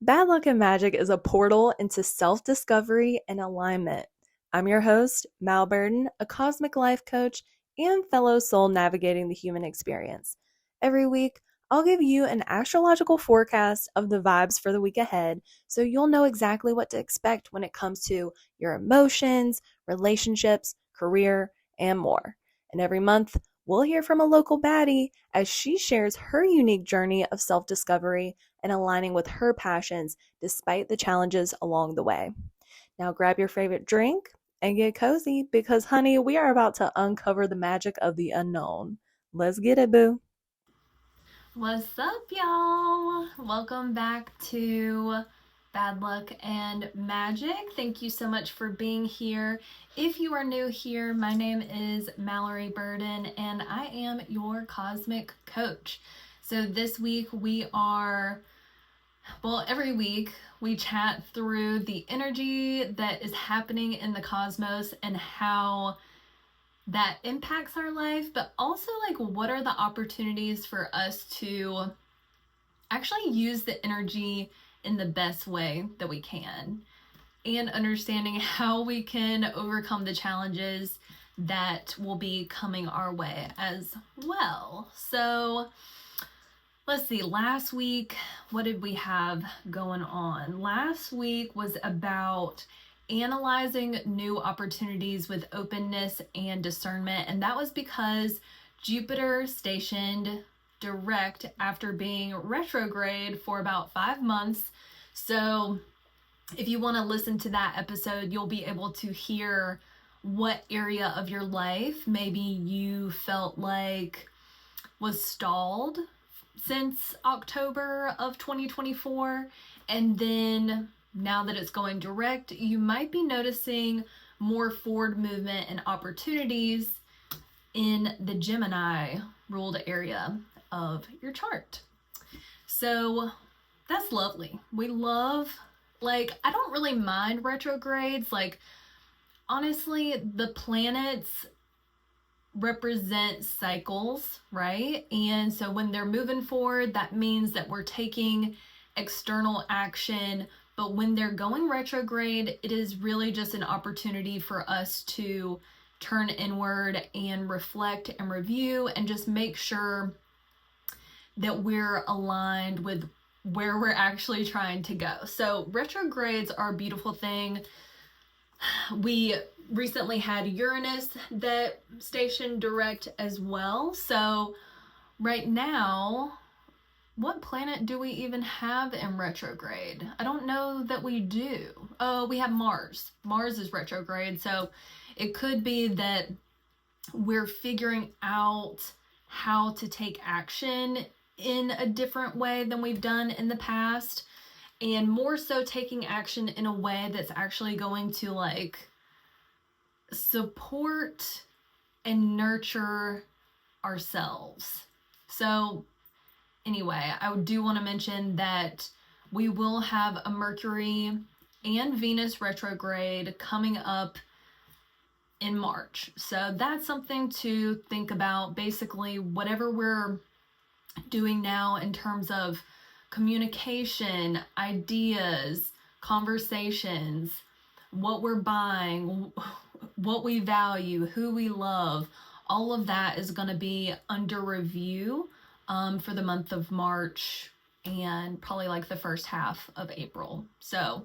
Bad Luck and Magic is a portal into self-discovery and alignment. I'm your host, Mal Burden, a cosmic life coach and fellow soul navigating the human experience. Every week, I'll give you an astrological forecast of the vibes for the week ahead so you'll know exactly what to expect when it comes to your emotions, relationships, career, and more. And every month, we'll hear from a local baddie as she shares her unique journey of self-discovery and aligning with her passions despite the challenges along the way. Now grab your favorite drink and get cozy because, honey, we are about to uncover the magic of the unknown. Let's get it, boo. What's up, y'all? Welcome back to Bad Luck and Magic. Thank you so much for being here. If you are new here, my name is Mallory Burden and I am your cosmic coach. So this week every week we chat through the energy that is happening in the cosmos and how that impacts our life, but also like what are the opportunities for us to actually use the energy in the best way that we can, and understanding how we can overcome the challenges that will be coming our way as well. So let's see, last week, what did we have going on? Last week was about analyzing new opportunities with openness and discernment, and that was because Jupiter stationed direct after being retrograde for about 5 months. So if you want to listen to that episode, you'll be able to hear what area of your life maybe you felt like was stalled since October of 2024. And then now that it's going direct, you might be noticing more forward movement and opportunities in the Gemini ruled area of your chart. So that's lovely. We love, I don't really mind retrogrades. Honestly, the planets represent cycles, right? And so when they're moving forward, that means that we're taking external action. But when they're going retrograde, it is really just an opportunity for us to turn inward and reflect and review and just make sure that we're aligned with where we're actually trying to go. So retrogrades are a beautiful thing. We recently had Uranus that stationed direct as well. So right now, what planet do we even have in retrograde? I don't know that we do. Oh, we have Mars. Mars is retrograde. So it could be that we're figuring out how to take action in a different way than we've done in the past, and more so taking action in a way that's actually going to support and nurture ourselves. So anyway, I do want to mention that we will have a Mercury and Venus retrograde coming up in March. So that's something to think about. Basically, whatever we're doing now in terms of communication, ideas, conversations, what we're buying, what we value, who we love, all of that is going to be under review for the month of March and probably the first half of April. So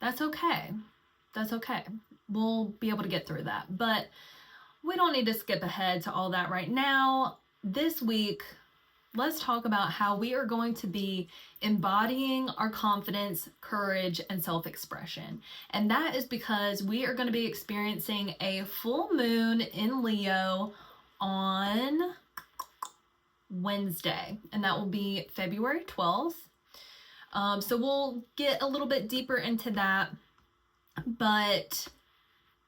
that's okay. That's okay. We'll be able to get through that. But we don't need to skip ahead to all that right now. This week, let's talk about how we are going to be embodying our confidence, courage, and self-expression. And that is because we are going to be experiencing a full moon in Leo on Wednesday, and that will be February 12th. So we'll get a little bit deeper into that, but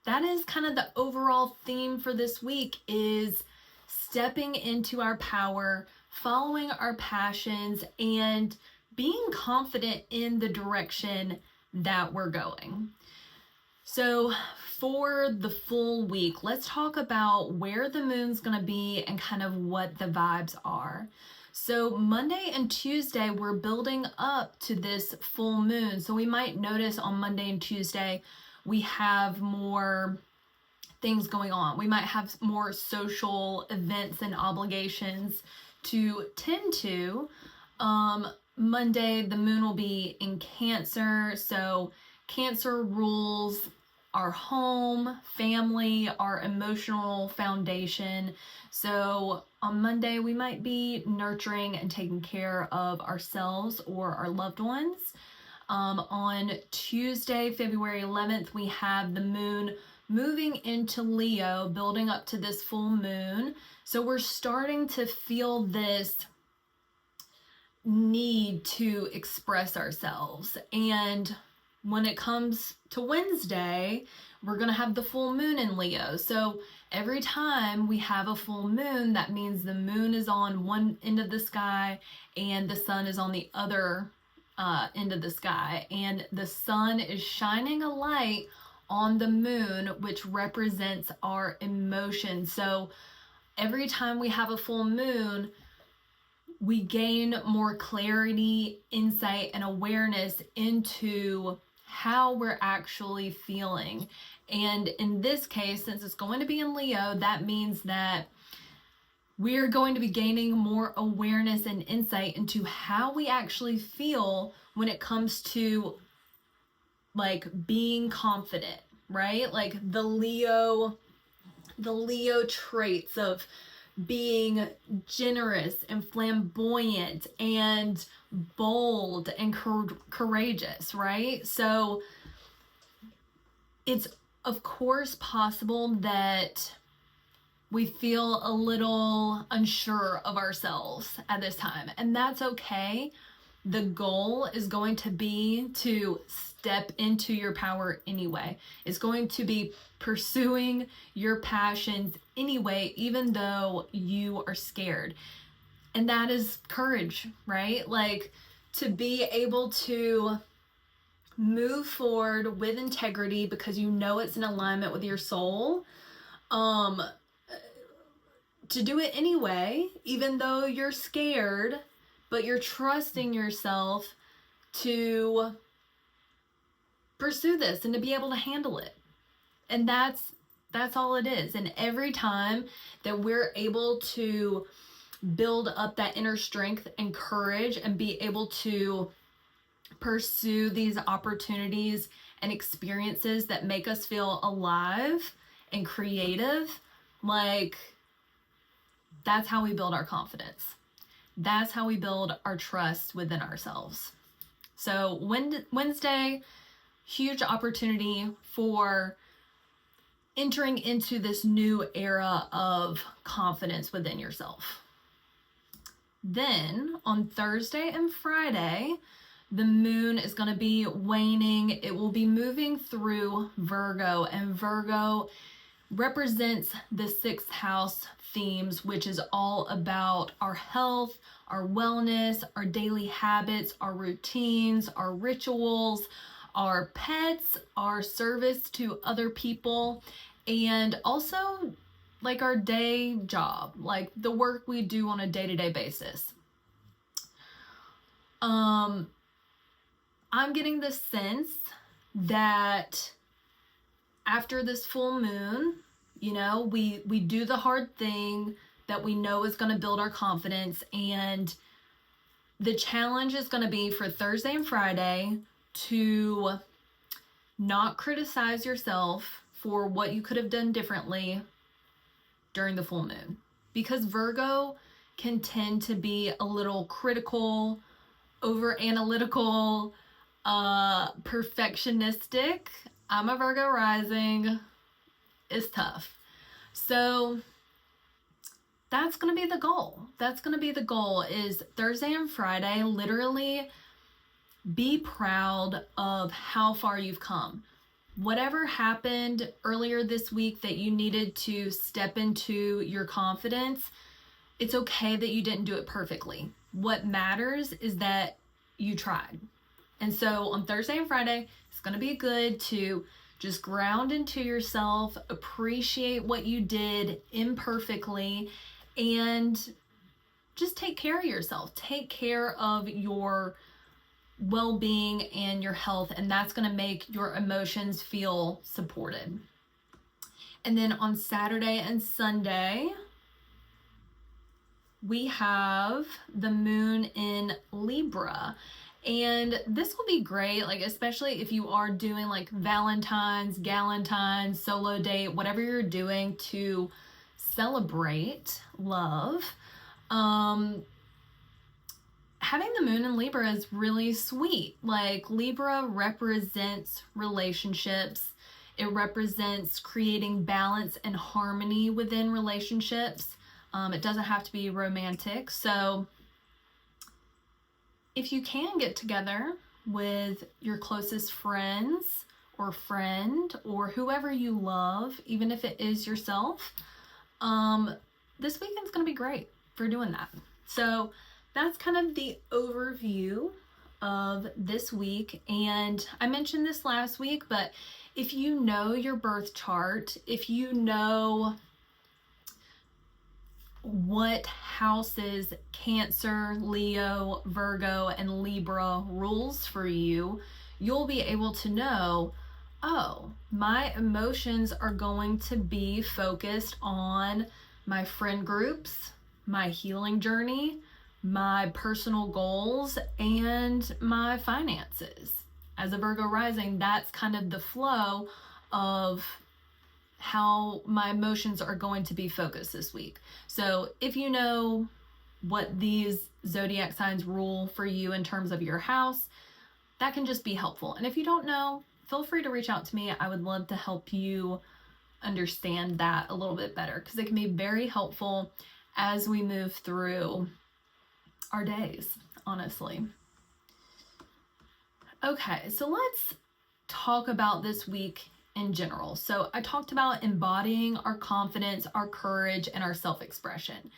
that is kind of the overall theme for this week, is stepping into our power, following our passions, and being confident in the direction that we're going. So for the full week, let's talk about where the moon's going to be and kind of what the vibes are. So Monday and Tuesday, we're building up to this full moon. So we might notice on Monday and Tuesday, we have more things going on. We might have more social events and obligations to tend to. Monday, the moon will be in Cancer. So Cancer rules our home, family, our emotional foundation. So on Monday, we might be nurturing and taking care of ourselves or our loved ones. On Tuesday, February 11th, we have the moon moving into Leo, building up to this full moon. So we're starting to feel this need to express ourselves. And when it comes to Wednesday, we're going to have the full moon in Leo. So every time we have a full moon, that means the moon is on one end of the sky and the sun is on the other end of the sky. And the sun is shining a light on the moon, which represents our emotions. So every time we have a full moon, we gain more clarity, insight, and awareness into how we're actually feeling. And in this case, since it's going to be in Leo, that means that we're going to be gaining more awareness and insight into how we actually feel when it comes to like being confident, right? Like the Leo traits of being generous and flamboyant and bold and courageous, right? So it's of course possible that we feel a little unsure of ourselves at this time, and that's okay. The goal is going to be to step into your power anyway. It's going to be pursuing your passions anyway, even though you are scared. And that is courage, right? Like to be able to move forward with integrity because you know it's in alignment with your soul. To do it anyway, even though you're scared, but you're trusting yourself to pursue this and to be able to handle it. And that's all it is. And every time that we're able to build up that inner strength and courage and be able to pursue these opportunities and experiences that make us feel alive and creative, like that's how we build our confidence. That's how we build our trust within ourselves. So Wednesday, huge opportunity for entering into this new era of confidence within yourself. Then on Thursday and Friday, the moon is going to be waning. It will be moving through Virgo, and Virgo represents the sixth house themes, which is all about our health, our wellness, our daily habits, our routines, our rituals, our pets, our service to other people, and also like our day job, like the work we do on a day-to-day basis. I'm getting the sense that after this full moon, you know, we do the hard thing that we know is going to build our confidence, and the challenge is going to be for Thursday and Friday to not criticize yourself for what you could have done differently during the full moon, because Virgo can tend to be a little critical, over analytical, perfectionistic. I'm a Virgo rising. It's tough. So that's going to be the goal. That's going to be the goal, is Thursday and Friday, literally be proud of how far you've come. Whatever happened earlier this week that you needed to step into your confidence, it's okay that you didn't do it perfectly. What matters is that you tried. And so on Thursday and Friday, it's going to be good to just ground into yourself, appreciate what you did imperfectly, and just take care of yourself. Take care of your well-being and your health, and that's going to make your emotions feel supported. And then on Saturday and Sunday, we have the moon in Libra. And this will be great, like especially if you are doing like Valentine's, Galentine's, solo date, whatever you're doing to celebrate love. Having the moon in Libra is really sweet. Like Libra represents relationships. It represents creating balance and harmony within relationships. It doesn't have to be romantic. So if you can get together with your closest friends or friend or whoever you love, even if it is yourself, this weekend's going to be great for doing that. So that's kind of the overview of this week. And I mentioned this last week, but if you know your birth chart, if you know what houses Cancer, Leo, Virgo, and Libra rules for you, you'll be able to know, oh, my emotions are going to be focused on my friend groups, my healing journey, my personal goals, and my finances. As a Virgo rising, that's kind of the flow of how my emotions are going to be focused this week. So if you know what these zodiac signs rule for you in terms of your house, that can just be helpful. And if you don't know, feel free to reach out to me. I would love to help you understand that a little bit better, because it can be very helpful as we move through our days, honestly. Okay, so let's talk about this week in general. So I talked about embodying our confidence, our courage, and our self-expression.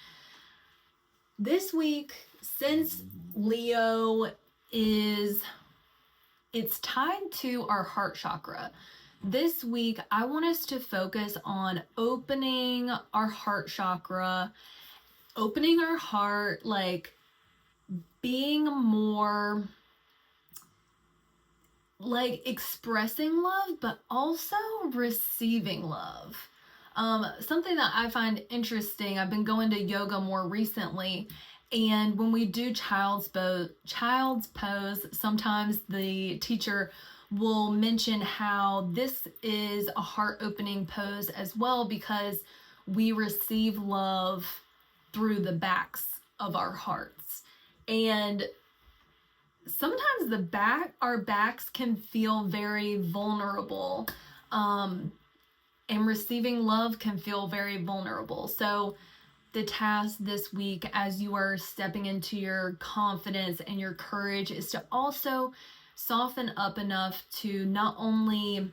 This week, since Leo it's tied to our heart chakra, this week I want us to focus on opening our heart chakra, opening our heart, like being more like expressing love, but also receiving love. Something that I find interesting, I've been going to yoga more recently, and when we do child's pose, sometimes the teacher will mention how this is a heart-opening pose as well, because we receive love through the backs of our hearts. And sometimes our backs can feel very vulnerable, and receiving love can feel very vulnerable. So the task this week, as you are stepping into your confidence and your courage, is to also soften up enough to not only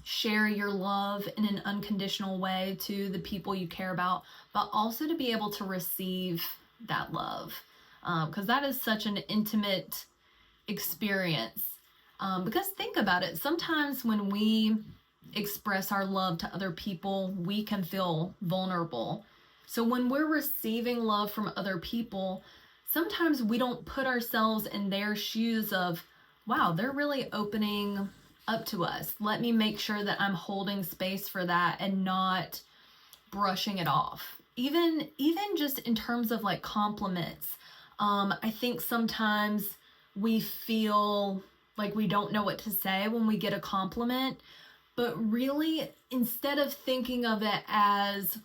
share your love in an unconditional way to the people you care about, but also to be able to receive that love. Because that is such an intimate experience. Because think about it, sometimes when we express our love to other people, we can feel vulnerable. So when we're receiving love from other people, sometimes we don't put ourselves in their shoes of, wow, they're really opening up to us. Let me make sure that I'm holding space for that and not brushing it off. Even just in terms of like compliments. I think sometimes we feel like we don't know what to say when we get a compliment, but really, instead of thinking of it as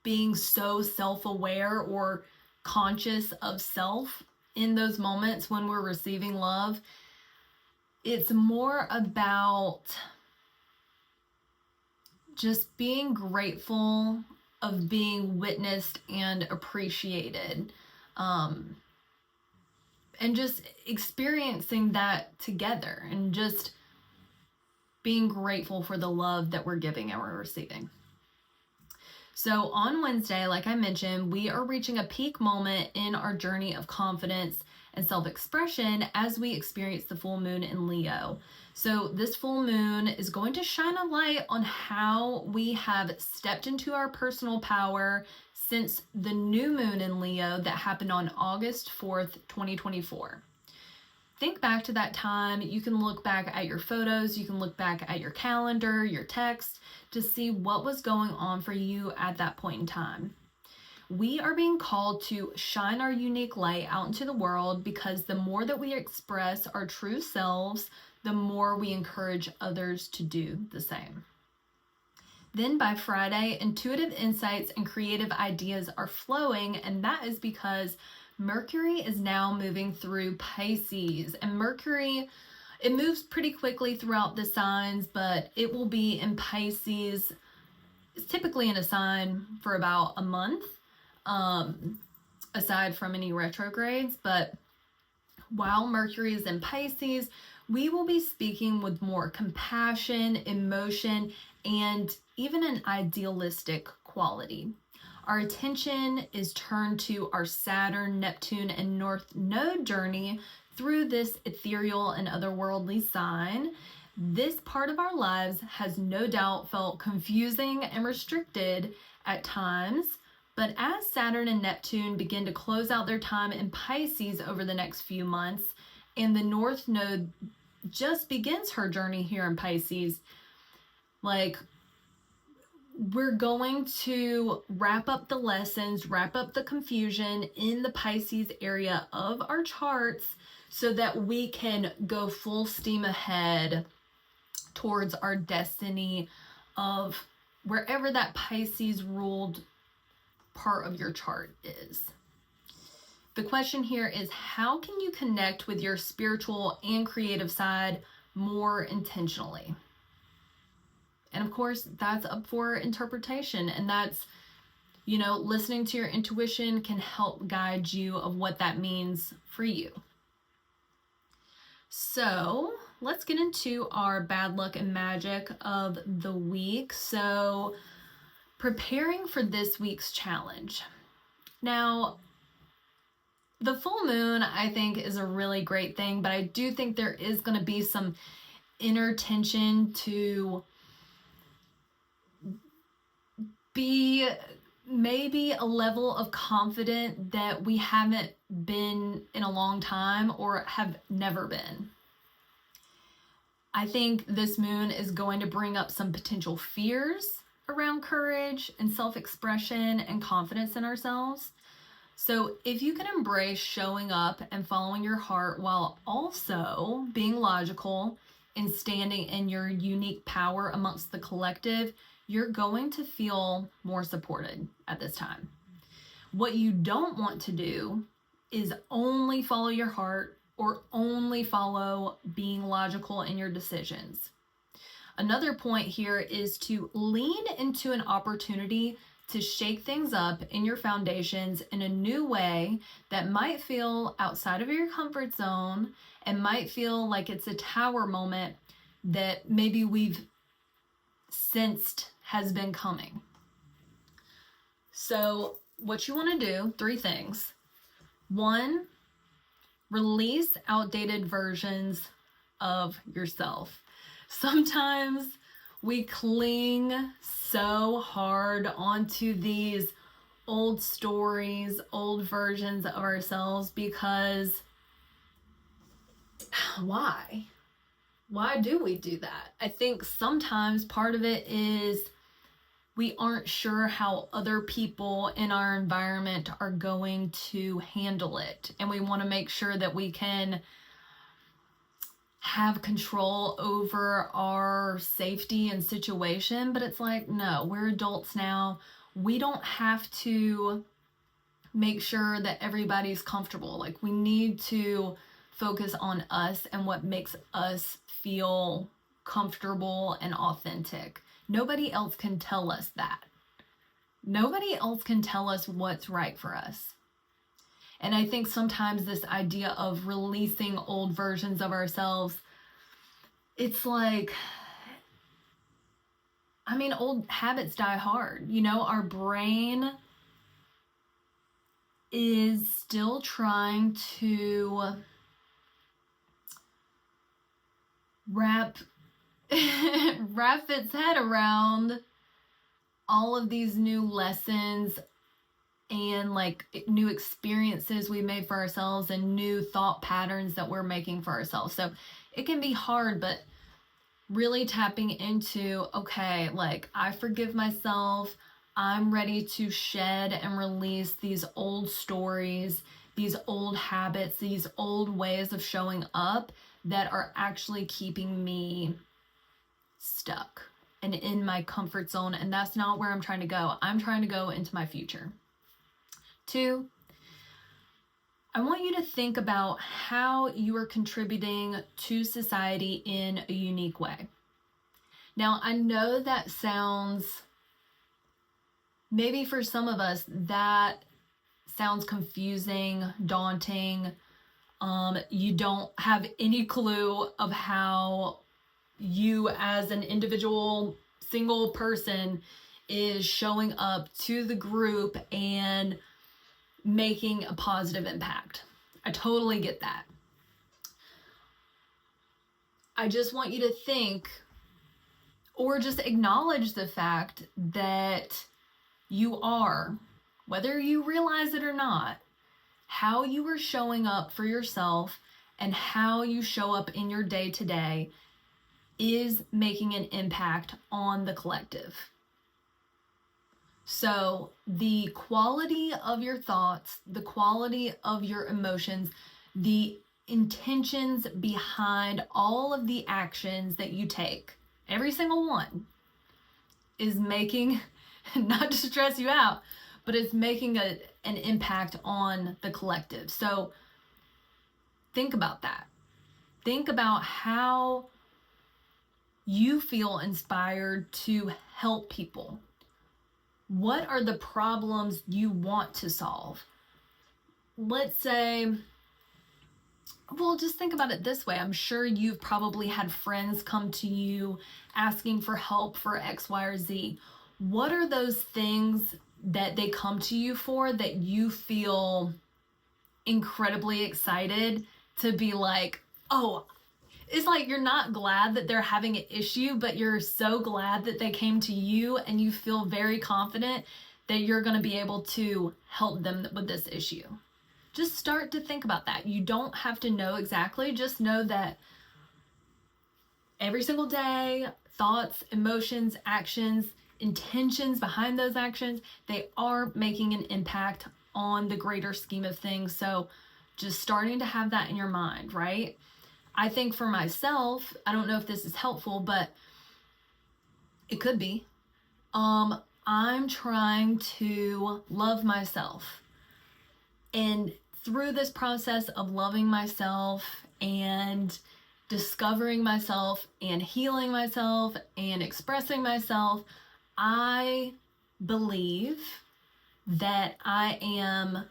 being so self-aware or conscious of self in those moments when we're receiving love, it's more about just being grateful of being witnessed and appreciated. And just experiencing that together and just being grateful for the love that we're giving and we're receiving. So on Wednesday, like I mentioned, we are reaching a peak moment in our journey of confidence and self-expression as we experience the full moon in Leo. So this full moon is going to shine a light on how we have stepped into our personal power, since the new moon in Leo that happened on August 4th, 2024. Think back to that time. You can look back at your photos, you can look back at your calendar, your text, to see what was going on for you at that point in time. We are being called to shine our unique light out into the world, because the more that we express our true selves, the more we encourage others to do the same. Then by Friday, intuitive insights and creative ideas are flowing, and that is because Mercury is now moving through Pisces. And Mercury, it moves pretty quickly throughout the signs, but it will be in Pisces. It's typically in a sign for about a month, aside from any retrogrades. But while Mercury is in Pisces, we will be speaking with more compassion, emotion, and even an idealistic quality. Our attention is turned to our Saturn, Neptune, and North Node journey through this ethereal and otherworldly sign. This part of our lives has no doubt felt confusing and restricted at times, but as Saturn and Neptune begin to close out their time in Pisces over the next few months, and the North Node just begins her journey here in Pisces, we're going to wrap up the lessons, wrap up the confusion in the Pisces area of our charts, so that we can go full steam ahead towards our destiny of wherever that Pisces ruled part of your chart is. The question here is, how can you connect with your spiritual and creative side more intentionally? And of course, that's up for interpretation, and that's, listening to your intuition can help guide you of what that means for you. So let's get into our bad luck and magic of the week. So preparing for this week's challenge. Now, the full moon, I think, is a really great thing, but I do think there is going to be some inner tension to be maybe a level of confidence that we haven't been in a long time or have never been. I think this moon is going to bring up some potential fears around courage and self-expression and confidence in ourselves. So if you can embrace showing up and following your heart while also being logical and standing in your unique power amongst the collective, you're going to feel more supported at this time. What you don't want to do is only follow your heart or only follow being logical in your decisions. Another point here is to lean into an opportunity to shake things up in your foundations in a new way that might feel outside of your comfort zone and might feel like it's a tower moment that maybe we've sensed has been coming. So what you want to do, 3 things. 1, release outdated versions of yourself. Sometimes we cling so hard onto these old stories, old versions of ourselves, because why? Why do we do that? I think sometimes part of it is we aren't sure how other people in our environment are going to handle it. And we want to make sure that we can have control over our safety and situation. But it's like, no, we're adults now. We don't have to make sure that everybody's comfortable. Like, we need to focus on us and what makes us feel comfortable and authentic. Nobody else can tell us that. Nobody else can tell us what's right for us. And I think sometimes this idea of releasing old versions of ourselves, it's like, old habits die hard. Our brain is still trying to wrap its head around all of these new lessons and like new experiences we made for ourselves and new thought patterns that we're making for ourselves. So it can be hard, but really tapping into, okay, like I forgive myself. I'm ready to shed and release these old stories, these old habits, these old ways of showing up that are actually keeping me stuck and in my comfort zone. And that's not where I'm trying to go. I'm trying to go into my future. 2, I want you to think about how you are contributing to society in a unique way. Now, I know that sounds, maybe for some of us, that sounds confusing, daunting. You don't have any clue of how you as an individual single person is showing up to the group and making a positive impact. I totally get that. I just want you to think, or just acknowledge the fact that you are, whether you realize it or not, how you are showing up for yourself and how you show up in your day to day is making an impact on the collective. So the quality of your thoughts, the quality of your emotions, the intentions behind all of the actions that you take, every single one, is making, not to stress you out, but it's making an impact on the collective. So think about that. Think about how you feel inspired to help people. What are the problems you want to solve? Let's say, well, just think about it this way. I'm sure you've probably had friends come to you asking for help for X, Y, or Z. What are those things that they come to you for that you feel incredibly excited to be like, oh, it's like you're not glad that they're having an issue, but you're so glad that they came to you and you feel very confident that you're going to be able to help them with this issue. Just start to think about that. You don't have to know exactly, just know that every single day, thoughts, emotions, actions, intentions behind those actions, they are making an impact on the greater scheme of things. So just starting to have that in your mind, right? I think for myself, I don't know if this is helpful, but it could be. I'm trying to love myself. And through this process of loving myself and discovering myself and healing myself and expressing myself, I believe that I am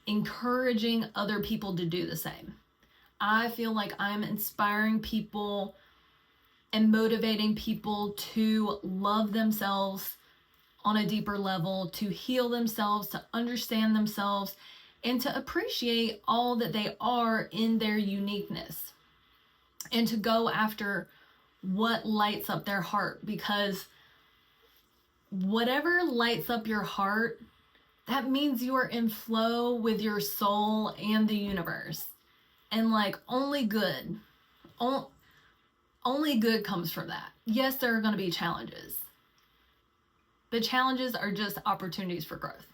encouraging other people to do the same. I feel like I'm inspiring people and motivating people to love themselves on a deeper level, to heal themselves, to understand themselves, and to appreciate all that they are in their uniqueness, and to go after what lights up their heart, because whatever lights up your heart, that means you are in flow with your soul and the universe. And like only good comes from that. Yes, there are going to be challenges, but challenges are just opportunities for growth.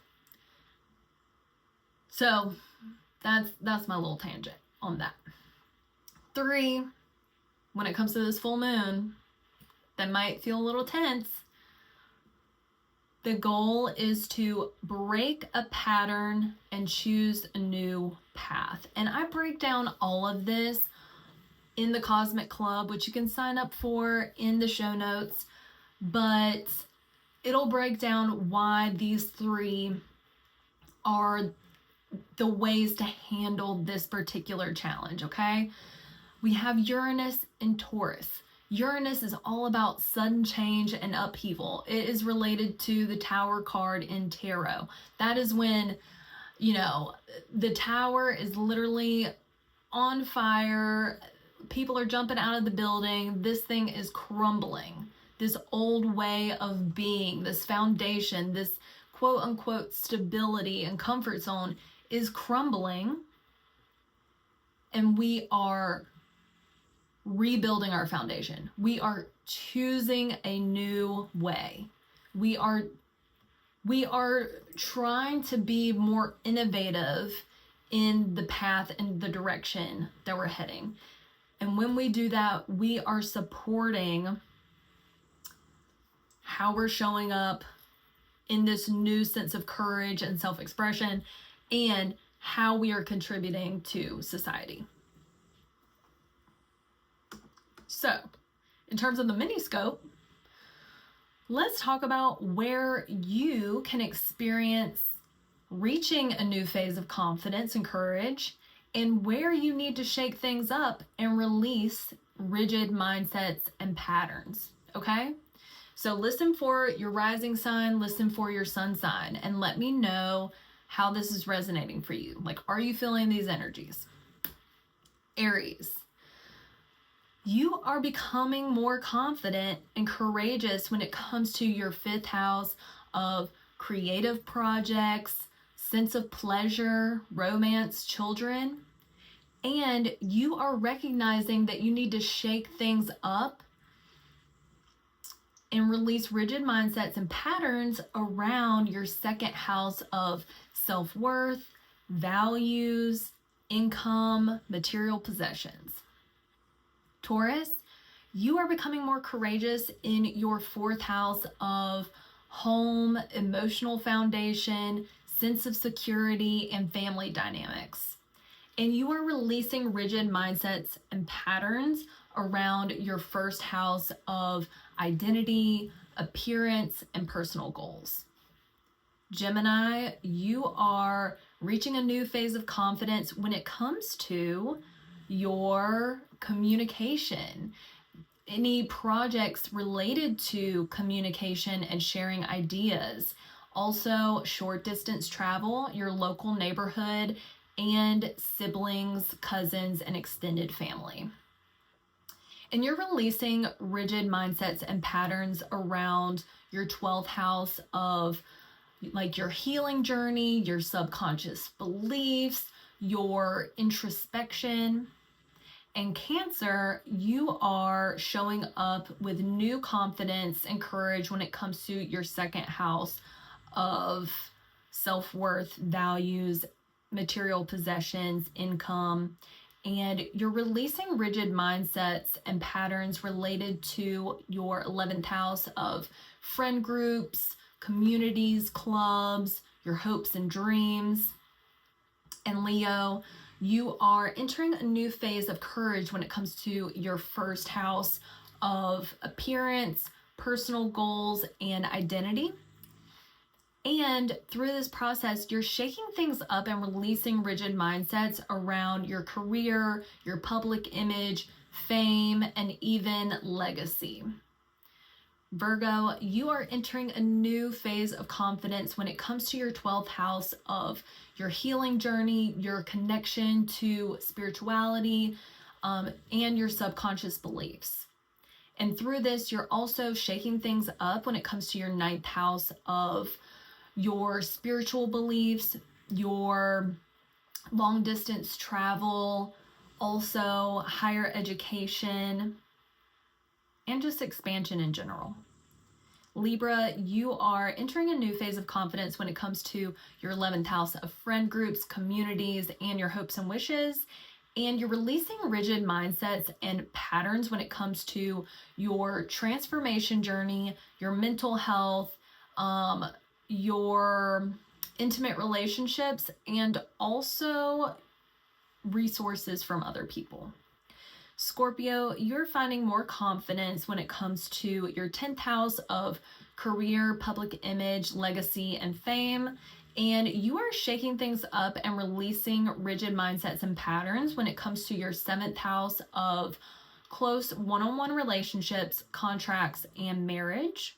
So that's my little tangent on that. 3, when it comes to this full moon, that might feel a little tense. The goal is to break a pattern and choose a new path. And I break down all of this in the Cosmic Club, which you can sign up for in the show notes. But it'll break down why these 3 are the ways to handle this particular challenge, okay? We have Uranus and Taurus. Uranus is all about sudden change and upheaval. It is related to the Tower card in tarot. That is when, the tower is literally on fire. People are jumping out of the building. This thing is crumbling. This old way of being, this foundation, this quote unquote stability and comfort zone is crumbling, and we are rebuilding our foundation. We are choosing a new way. We are trying to be more innovative in the path and the direction that we're heading. And when we do that, we are supporting how we're showing up in this new sense of courage and self-expression, and how we are contributing to society. So, in terms of the mini scope, let's talk about where you can experience reaching a new phase of confidence and courage, and where you need to shake things up and release rigid mindsets and patterns, okay? So listen for your rising sign, listen for your sun sign, and let me know how this is resonating for you. Like, are you feeling these energies? Aries, you are becoming more confident and courageous when it comes to your 5th house of creative projects, sense of pleasure, romance, children. And you are recognizing that you need to shake things up and release rigid mindsets and patterns around your 2nd house of self-worth, values, income, material possessions. Taurus, you are becoming more courageous in your 4th house of home, emotional foundation, sense of security, and family dynamics. And you are releasing rigid mindsets and patterns around your 1st house of identity, appearance, and personal goals. Gemini, you are reaching a new phase of confidence when it comes to your communication. Any projects related to communication and sharing ideas. Also, short distance travel, your local neighborhood, and siblings, cousins, and extended family. And you're releasing rigid mindsets and patterns around your 12th house of like your healing journey, your subconscious beliefs, your introspection. And Cancer, you are showing up with new confidence and courage when it comes to your 2nd house of self-worth, values, material possessions, income. And you're releasing rigid mindsets and patterns related to your 11th house of friend groups, communities, clubs, your hopes and dreams. And Leo, you are entering a new phase of courage when it comes to your 1st house of appearance, personal goals, and identity. And through this process, you're shaking things up and releasing rigid mindsets around your career, your public image, fame, and even legacy. Virgo, you are entering a new phase of confidence when it comes to your 12th house of your healing journey, your connection to spirituality, and your subconscious beliefs. And through this, you're also shaking things up when it comes to your 9th house of your spiritual beliefs, your long distance travel, also higher education, and just expansion in general. Libra, you are entering a new phase of confidence when it comes to your 11th house of friend groups, communities, and your hopes and wishes. And you're releasing rigid mindsets and patterns when it comes to your transformation journey, your mental health, your intimate relationships, and also resources from other people. Scorpio, you're finding more confidence when it comes to your 10th house of career, public image, legacy, and fame. And you are shaking things up and releasing rigid mindsets and patterns when it comes to your 7th house of close one-on-one relationships, contracts, and marriage.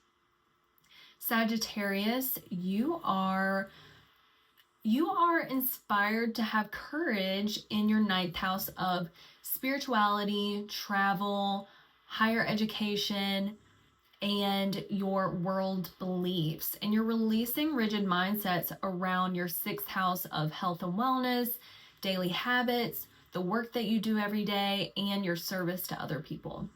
Sagittarius, you are inspired to have courage in your 9th house of spirituality, travel, higher education, and your world beliefs. And you're releasing rigid mindsets around your sixth house of health and wellness, daily habits, the work that you do every day, and your service to other people.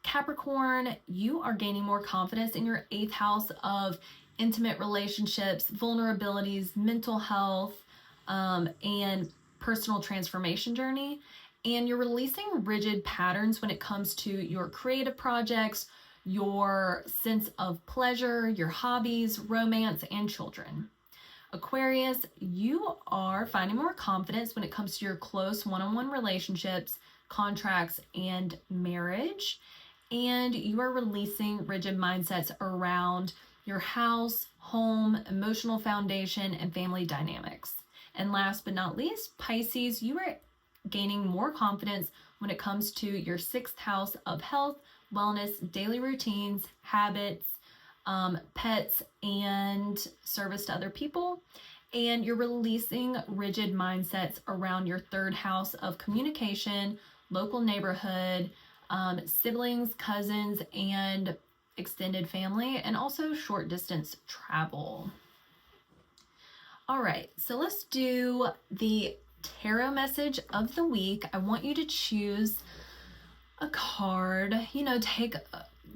Capricorn, you are gaining more confidence in your eighth house of intimate relationships, vulnerabilities, mental health, and personal transformation journey. And you're releasing rigid patterns when it comes to your creative projects, your sense of pleasure, your hobbies, romance, and children. Aquarius, you are finding more confidence when it comes to your close one-on-one relationships, contracts, and marriage. And you are releasing rigid mindsets around your house, home, emotional foundation, and family dynamics. And last but not least, Pisces, you are gaining more confidence when it comes to your sixth house of health, wellness, daily routines, habits, pets, and service to other people. And you're releasing rigid mindsets around your third house of communication, local neighborhood, siblings, cousins, and extended family, and also short distance travel. All right, so let's do the tarot message of the week. I want you to choose a card.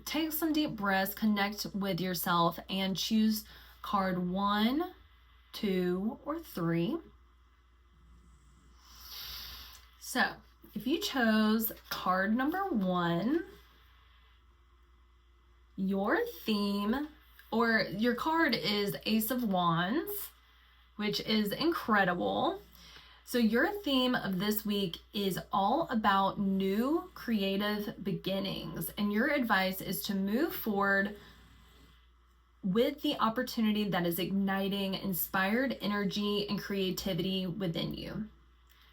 Take some deep breaths, connect with yourself, and choose card 1, 2, or 3. So if you chose card number 1, your theme, or your card is Ace of Wands, which is incredible. So your theme of this week is all about new creative beginnings, and your advice is to move forward with the opportunity that is igniting inspired energy and creativity within you.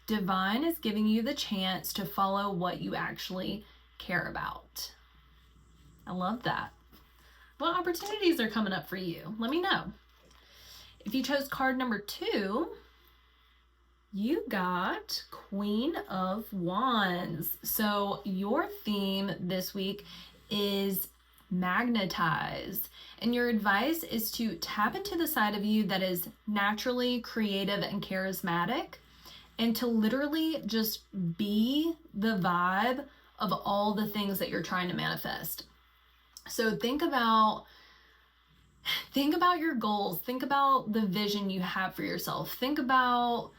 Divine is giving you the chance to follow what you actually care about. I love that. What opportunities are coming up for you? Let me know. If you chose card number 2, you got Queen of Wands. So your theme this week is magnetize. And your advice is to tap into the side of you that is naturally creative and charismatic, and to literally just be the vibe of all the things that you're trying to manifest. So think about your goals. Think about the vision you have for yourself. Think about,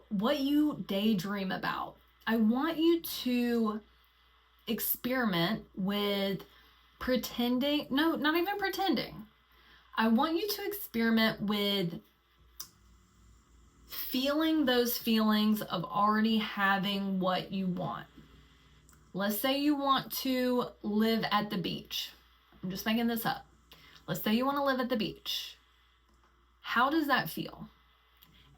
what you daydream about. I want you to experiment with pretending. No, not even pretending. I want you to experiment with feeling those feelings of already having what you want. Let's say you want to live at the beach. I'm just making this up. Let's say you want to live at the beach. How does that feel?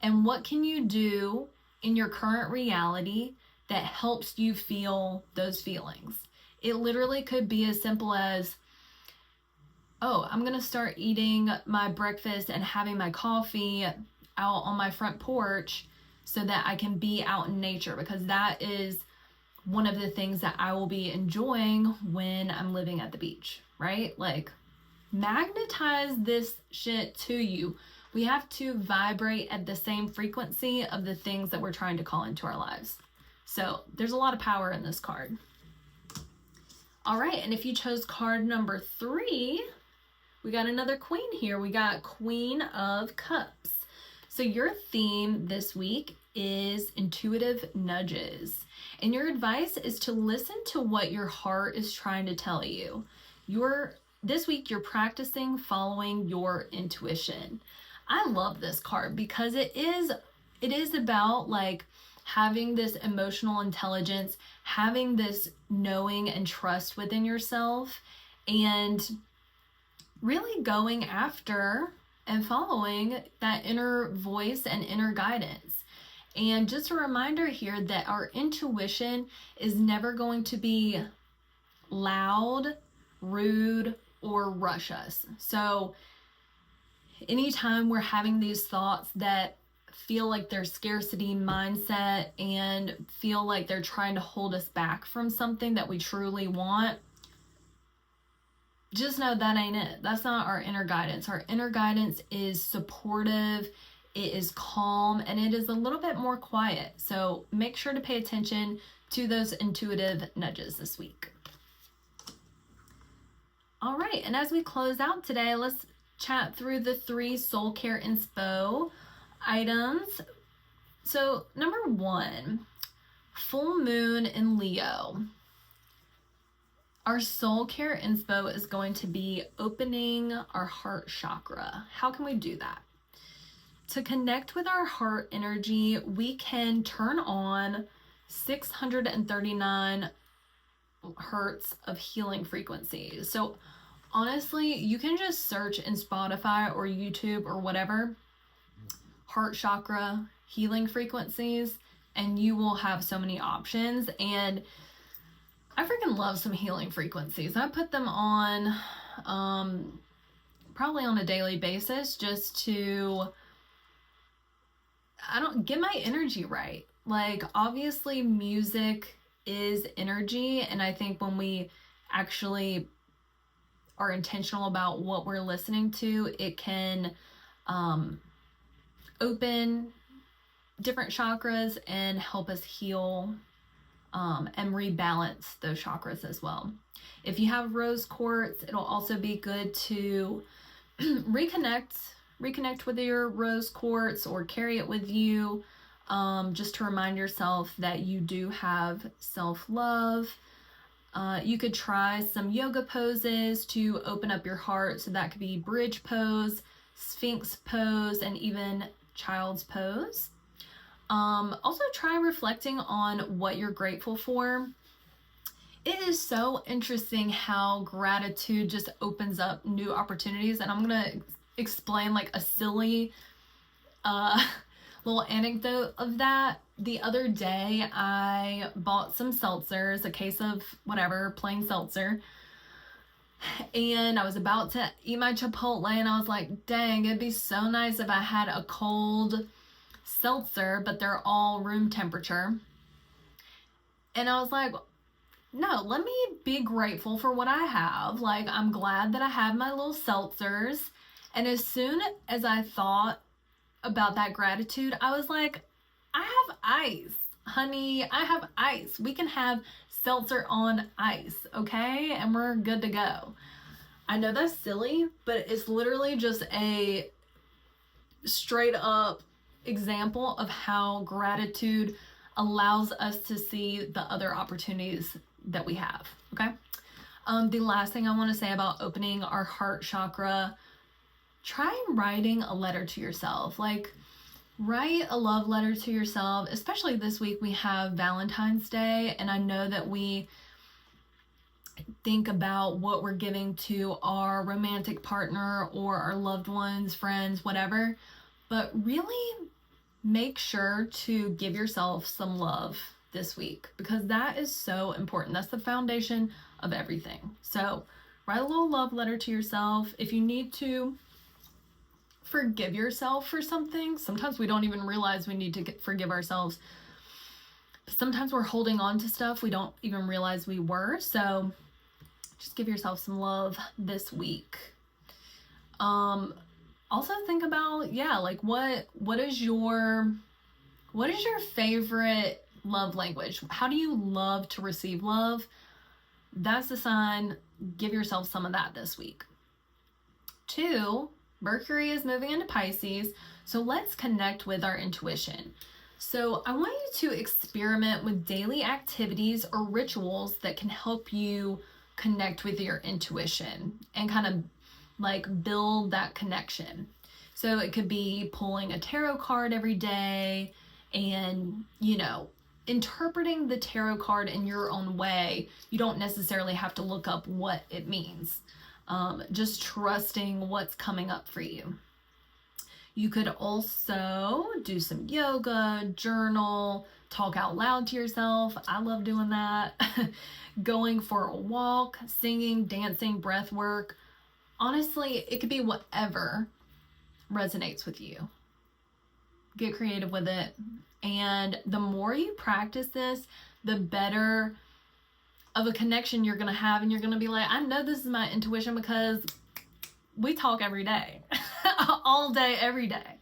And what can you do in your current reality that helps you feel those feelings? It literally could be as simple as, oh, I'm going to start eating my breakfast and having my coffee out on my front porch so that I can be out in nature, because that is one of the things that I will be enjoying when I'm living at the beach, right? Like, magnetize this shit to you. We have to vibrate at the same frequency of the things that we're trying to call into our lives. So there's a lot of power in this card. All right, and if you chose card number 3, we got another queen here. We got Queen of Cups. So your theme this week is intuitive nudges. And your advice is to listen to what your heart is trying to tell you. This week, you're practicing following your intuition. I love this card because it is about like having this emotional intelligence, having this knowing and trust within yourself, and really going after and following that inner voice and inner guidance. And just a reminder here that our intuition is never going to be loud, rude, or rush us. So anytime we're having these thoughts that feel like they're scarcity mindset and feel like they're trying to hold us back from something that we truly want, just know that ain't it. That's not our inner guidance. Our inner guidance is supportive, it is calm, and it is a little bit more quiet. So make sure to pay attention to those intuitive nudges this week. All right, and as we close out today, let's chat through the 3 soul care inspo items. So, number 1, full moon in Leo. Our soul care inspo is going to be opening our heart chakra. How can we do that? To connect with our heart energy, we can turn on 639 hertz of healing frequencies. So honestly, you can just search in Spotify or YouTube or whatever, heart chakra healing frequencies, and you will have so many options. And I freaking love some healing frequencies. I put them on probably on a daily basis just to get my energy right. Like, obviously music is energy, and I think when we actually are intentional about what we're listening to, it can open different chakras and help us heal and rebalance those chakras as well. If you have rose quartz, it'll also be good to reconnect with your rose quartz or carry it with you, just to remind yourself that you do have self-love. You could try some yoga poses to open up your heart. So that could be bridge pose, sphinx pose, and even child's pose. Also try reflecting on what you're grateful for. It is so interesting how gratitude just opens up new opportunities. And I'm going to explain like a silly little anecdote of that. The other day, I bought some seltzers, a case of whatever, plain seltzer. And I was about to eat my Chipotle, and I was like, dang, it'd be so nice if I had a cold seltzer, but they're all room temperature. And I was like, no, let me be grateful for what I have. Like, I'm glad that I have my little seltzers. And as soon as I thought about that gratitude, I was like, I have ice, honey. I have ice. We can have seltzer on ice, okay? And we're good to go. I know that's silly, but it's literally just a straight up example of how gratitude allows us to see the other opportunities that we have, okay? The last thing I want to say about opening our heart chakra, try writing a letter to yourself. Like, write a love letter to yourself. Especially this week we have Valentine's Day, and I know that we think about what we're giving to our romantic partner or our loved ones, friends, whatever, but really make sure to give yourself some love this week, because that is so important. That's the foundation of everything. So write a little love letter to yourself. If you need to forgive yourself for something, sometimes we don't even realize we need to forgive ourselves. Sometimes we're holding on to stuff we don't even realize we were. So just give yourself some love this week. Also think about, like what is your favorite love language? How do you love to receive love? That's the sign. Give yourself some of that this week. 2, Mercury is moving into Pisces, so let's connect with our intuition. So I want you to experiment with daily activities or rituals that can help you connect with your intuition and kind of like build that connection. So it could be pulling a tarot card every day and, interpreting the tarot card in your own way. You don't necessarily have to look up what it means. Just trusting what's coming up for you. You could also do some yoga, journal, talk out loud to yourself. I love doing that. Going for a walk, singing, dancing, breath work. Honestly, it could be whatever resonates with you. Get creative with it. And the more you practice this, the better of a connection you're going to have, and you're going to be like, I know this is my intuition because we talk every day, all day, every day.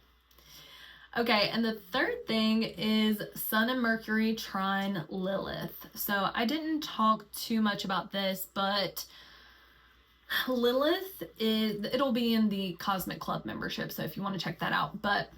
Okay, and the third thing is Sun and Mercury trine Lilith. So I didn't talk too much about this, but Lilith it'll be in the Cosmic Club membership, so if you want to check that out. But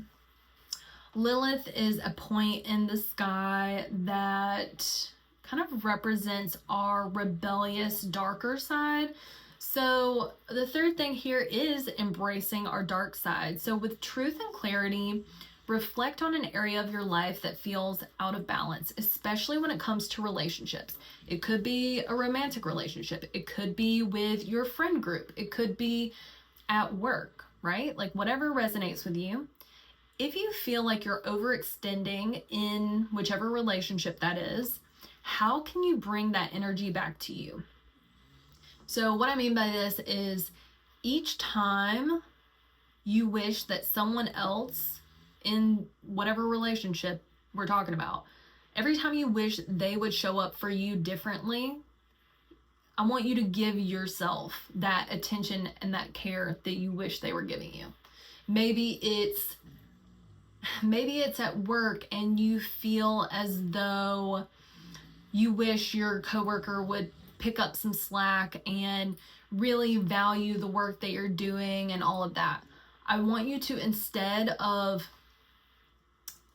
Lilith is a point in the sky that kind of represents our rebellious, darker side. So the third thing here is embracing our dark side. So with truth and clarity, reflect on an area of your life that feels out of balance, especially when it comes to relationships. It could be a romantic relationship. It could be with your friend group. It could be at work, right? Like whatever resonates with you. If you feel like you're overextending in whichever relationship that is, how can you bring that energy back to you? So what I mean by this is each time you wish that someone else in whatever relationship we're talking about, every time you wish they would show up for you differently, I want you to give yourself that attention and that care that you wish they were giving you. Maybe it's at work and you feel as though you wish your coworker would pick up some slack and really value the work that you're doing and all of that. I want you to, instead of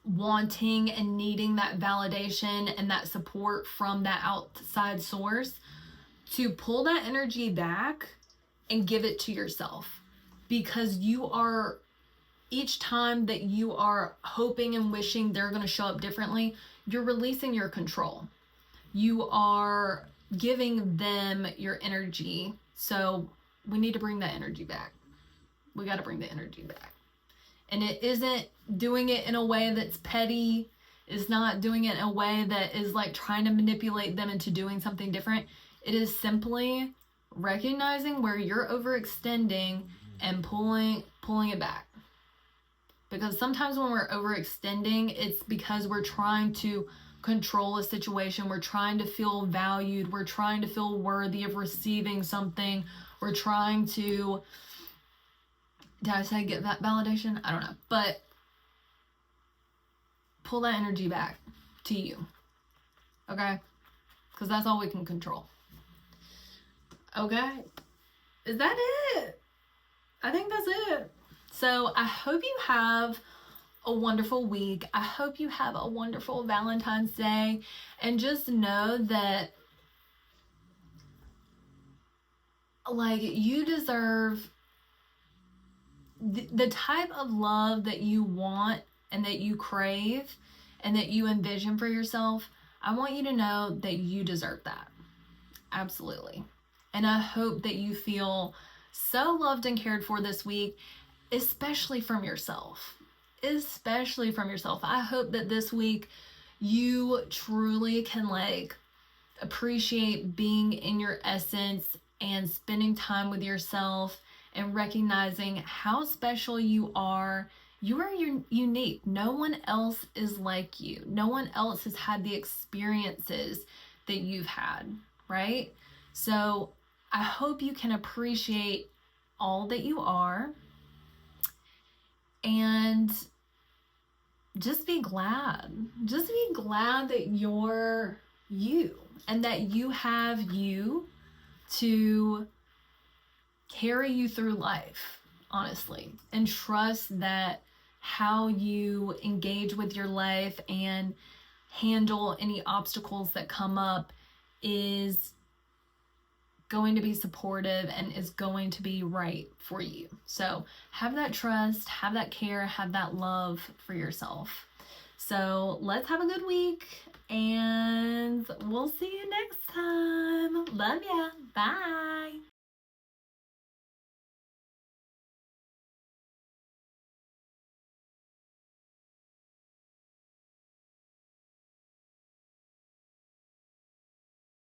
wanting and needing that validation and that support from that outside source, to pull that energy back and give it to yourself. Because each time that you are hoping and wishing they're going to show up differently, you're releasing your control. You are giving them your energy. So we need to bring that energy back. We got to bring the energy back. And it isn't doing it in a way that's petty. It's not doing it in a way that is like trying to manipulate them into doing something different. It is simply recognizing where you're overextending and pulling it back. Because sometimes when we're overextending, it's because we're trying to control a situation. We're trying to feel valued. We're trying to feel worthy of receiving something. We're trying to, did I say get that validation? I don't know. But pull that energy back to you. Okay? Because that's all we can control. Okay? Is that it? I think that's it. So I hope you have a wonderful week. I hope you have a wonderful Valentine's Day. And just know that, like, you deserve the type of love that you want and that you crave and that you envision for yourself. I want you to know that you deserve that. Absolutely. And I hope that you feel so loved and cared for this week, especially from yourself. Especially from yourself. I hope that this week you truly can appreciate being in your essence and spending time with yourself and recognizing how special you are. You are unique. No one else is like you. No one else has had the experiences that you've had, right? So I hope you can appreciate all that you are and just be glad. Just be glad that you're you and that you have you to carry you through life, honestly. And trust that how you engage with your life and handle any obstacles that come up is going to be supportive and is going to be right for you. So have that trust, have that care, have that love for yourself. So let's have a good week and we'll see you next time. Love ya. Bye.